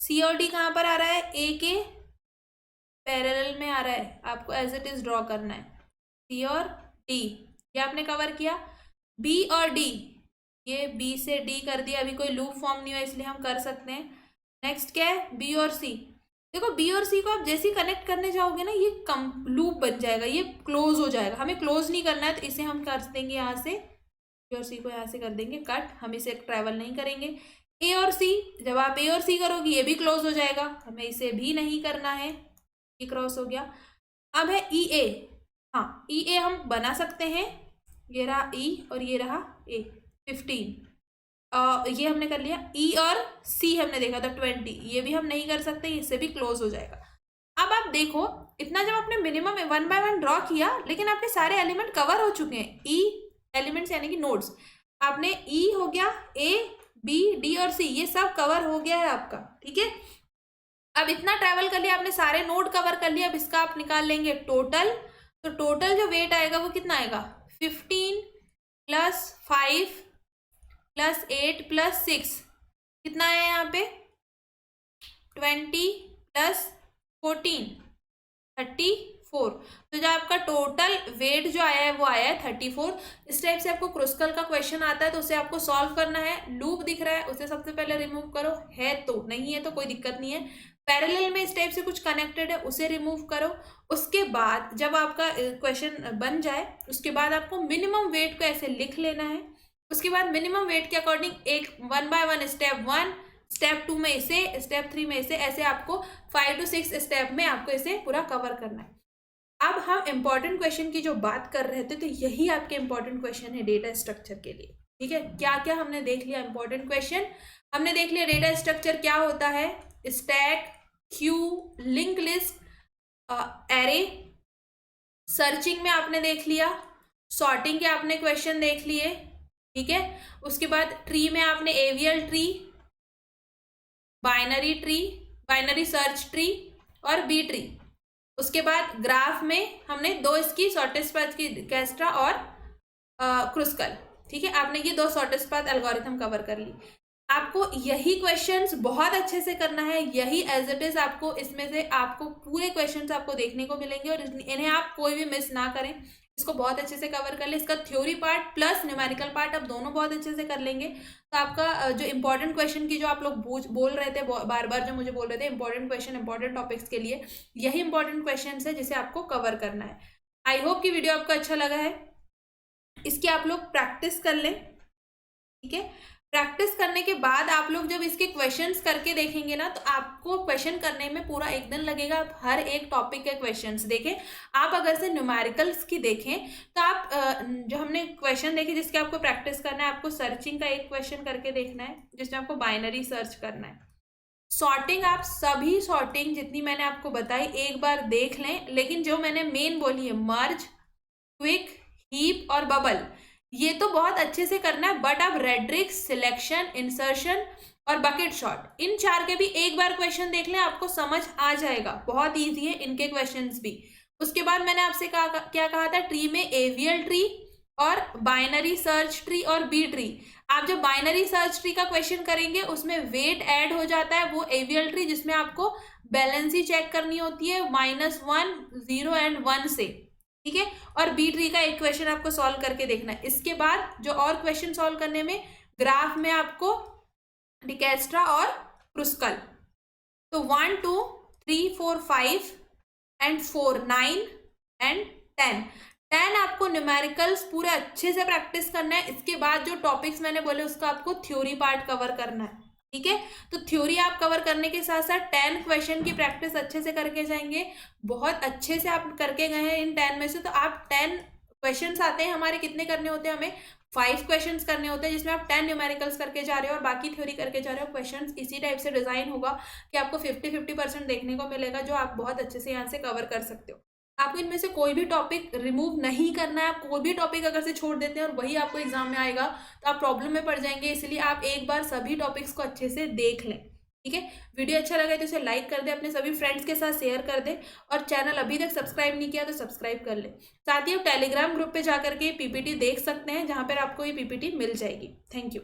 सी और डी कहाँ पर आ रहा है, ए के पैरेलल में आ रहा है, आपको एज इट इज ड्रॉ करना है। सी और डी ये आपने कवर किया। बी और डी, ये बी से डी कर दिया, अभी कोई लूप फॉर्म नहीं हुआ इसलिए हम कर सकते हैं। नेक्स्ट क्या है, बी और सी। देखो बी और सी को आप जैसे ही कनेक्ट करने जाओगे ना, ये लूप बन जाएगा, ये क्लोज हो जाएगा। हमें क्लोज नहीं करना है, तो इसे हम कर देंगे यहाँ से, बी और सी को यहाँ से कर देंगे कट, हम इसे ट्रैवल नहीं करेंगे। ए और सी, जब आप ए और सी करोगे ये भी क्लोज हो जाएगा, हमें इसे भी नहीं करना है, ये क्रॉस हो गया। अब है ई ए, हाँ ई ए हम बना सकते हैं, ये रहा ई और ये रहा ए, 15, ये हमने कर लिया। ई और सी हमने देखा था 20, ये भी हम नहीं कर सकते, इससे भी क्लोज हो जाएगा। अब आप देखो इतना जब आपने मिनिमम 1 बाय 1 ड्रॉ किया, लेकिन आपके सारे एलिमेंट कवर हो चुके हैं, ई एलिमेंट्स यानी कि नोड्स, आपने ई हो गया, ए बी डी और सी ये सब कवर हो गया है आपका, ठीक है। अब इतना ट्रैवल कर लिया आपने, सारे नोड कवर कर लिया, अब इसका आप निकाल लेंगे टोटल, तो टोटल जो वेट आएगा वो कितना आएगा, 15 + 5 + 8 + 6 कितना है यहाँ पे, 20 + 14 34। तो जो आपका टोटल वेट जो आया है वो आया है 34। इस टाइप से आपको क्रुस्कल का क्वेश्चन आता है तो उसे आपको सॉल्व करना है। लूप दिख रहा है उसे सबसे पहले रिमूव करो, है तो, नहीं है तो कोई दिक्कत नहीं है। पैरेलल में इस टाइप से कुछ कनेक्टेड है उसे रिमूव करो। उसके बाद जब आपका क्वेश्चन बन जाए उसके बाद आपको मिनिमम वेट को ऐसे लिख लेना है। उसके बाद मिनिमम वेट के अकॉर्डिंग एक 1 बाय 1 स्टेप 1, स्टेप 2 में इसे, स्टेप 3 में इसे, ऐसे आपको 5 to 6 स्टेप में आपको इसे पूरा कवर करना है। अब हम इंपॉर्टेंट क्वेश्चन की जो बात कर रहे थे तो यही आपके इंपॉर्टेंट क्वेश्चन है डेटा स्ट्रक्चर के लिए, ठीक है। क्या क्या हमने देख लिया इंपॉर्टेंट क्वेश्चन, हमने देख लिया डेटा स्ट्रक्चर क्या होता है, stack, Q, link list, array, searching में आपने देख लिया, सॉर्टिंग के आपने क्वेश्चन देख लिए, ठीक है। उसके बाद ट्री में आपने AVL tree, binary tree, binary search tree और बी ट्री। उसके बाद ग्राफ में हमने दो इसकी शॉर्टेस्ट पाथ की कैस्ट्रा और क्रुस्कल, ठीक है। आपने ये दो शॉर्टेस्ट पाथ एल्गोरिथम कवर कर ली। आपको यही क्वेश्चंस बहुत अच्छे से करना है, यही एज इट इज आपको इसमें से आपको पूरे क्वेश्चंस आपको देखने को मिलेंगे और इन्हें आप कोई भी मिस ना करें, इसको बहुत अच्छे से कवर कर ले। इसका theory part plus numerical part आप दोनों बहुत अच्छे से कर लेंगे तो आपका जो इंपॉर्टेंट क्वेश्चन की जो आप लोग बोल रहे थे बार बार, जो मुझे बोल रहे थे इंपॉर्टेंट क्वेश्चन इंपॉर्टेंट टॉपिक्स के लिए, यही इंपॉर्टेंट क्वेश्चन है जिसे आपको कवर करना है। आई होप कि वीडियो आपको अच्छा लगा है, इसकी आप लोग प्रैक्टिस कर लें, ठीक है। प्रैक्टिस करने के बाद आप लोग जब इसके क्वेश्चंस करके देखेंगे ना तो आपको क्वेश्चन करने में पूरा एक दिन लगेगा। आप हर एक टॉपिक के क्वेश्चंस देखें। आप अगर से न्यूमेरिकल्स की देखें तो आप जो हमने क्वेश्चन देखे जिसके आपको प्रैक्टिस करना है, आपको सर्चिंग का एक क्वेश्चन करके देखना है जिसमें आपको बाइनरी सर्च करना है। सॉर्टिंग, आप सभी सॉर्टिंग जितनी मैंने आपको बताई एक बार देख लें, लेकिन जो मैंने मेन बोली है मर्ज, क्विक, हीप और बबल, ये तो बहुत अच्छे से करना है। बट आप रेड्रिक्स, सिलेक्शन, इंसर्शन और बकेट शॉट, इन चार के भी एक बार क्वेश्चन देख लें, आपको समझ आ जाएगा। बहुत इजी है इनके क्वेश्चंस भी। उसके बाद मैंने आपसे क्या कहा था, ट्री में एवियल ट्री और बाइनरी सर्च ट्री और बी ट्री। आप जब बाइनरी सर्च ट्री का क्वेश्चन करेंगे उसमें वेट ऐड हो जाता है वो एवियल ट्री जिसमें आपको बैलेंसी चेक करनी होती है -1, 0 एंड 1 से, ठीक है। और बी ट्री का एक क्वेश्चन आपको सॉल्व करके देखना है। इसके बाद जो और क्वेश्चन सॉल्व करने में ग्राफ में आपको डिकेस्ट्रा और क्रुस्कल, तो 1 2 3 4 5 एंड 4 9 एंड 10 आपको न्यूमेरिकल्स पूरे अच्छे से प्रैक्टिस करना है। इसके बाद जो टॉपिक्स मैंने बोले उसका आपको थ्योरी पार्ट कवर करना है, ठीक है। तो थ्योरी आप कवर करने के साथ साथ 10 क्वेश्चन की प्रैक्टिस अच्छे से करके जाएंगे। बहुत अच्छे से आप करके गए हैं इन 10 में से, तो आप 10 क्वेश्चंस आते हैं हमारे, कितने करने होते हैं हमें, 5 क्वेश्चंस करने होते हैं जिसमें आप 10 न्यूमेरिकल्स करके जा रहे हो और बाकी थ्योरी करके जा रहे हो। क्वेश्चंस इसी टाइप से डिजाइन होगा कि आपको 50-50% देखने को मिलेगा जो आप बहुत अच्छे से यहाँ से कवर कर सकते हो। आपको इनमें से कोई भी टॉपिक रिमूव नहीं करना है। आप कोई भी टॉपिक अगर से छोड़ देते हैं और वही आपको एग्जाम में आएगा तो आप प्रॉब्लम में पड़ जाएंगे। इसलिए आप एक बार सभी टॉपिक्स को अच्छे से देख लें, ठीक है। वीडियो अच्छा लगा तो इसे लाइक कर दे, अपने सभी फ्रेंड्स के साथ शेयर कर दे और चैनल अभी तक सब्सक्राइब नहीं किया तो सब्सक्राइब कर ले। साथ ही आप टेलीग्राम ग्रुप पे जाकर के पीपीटी देख सकते हैं जहाँ पर आपको ये पीपीटी मिल जाएगी। Thank you.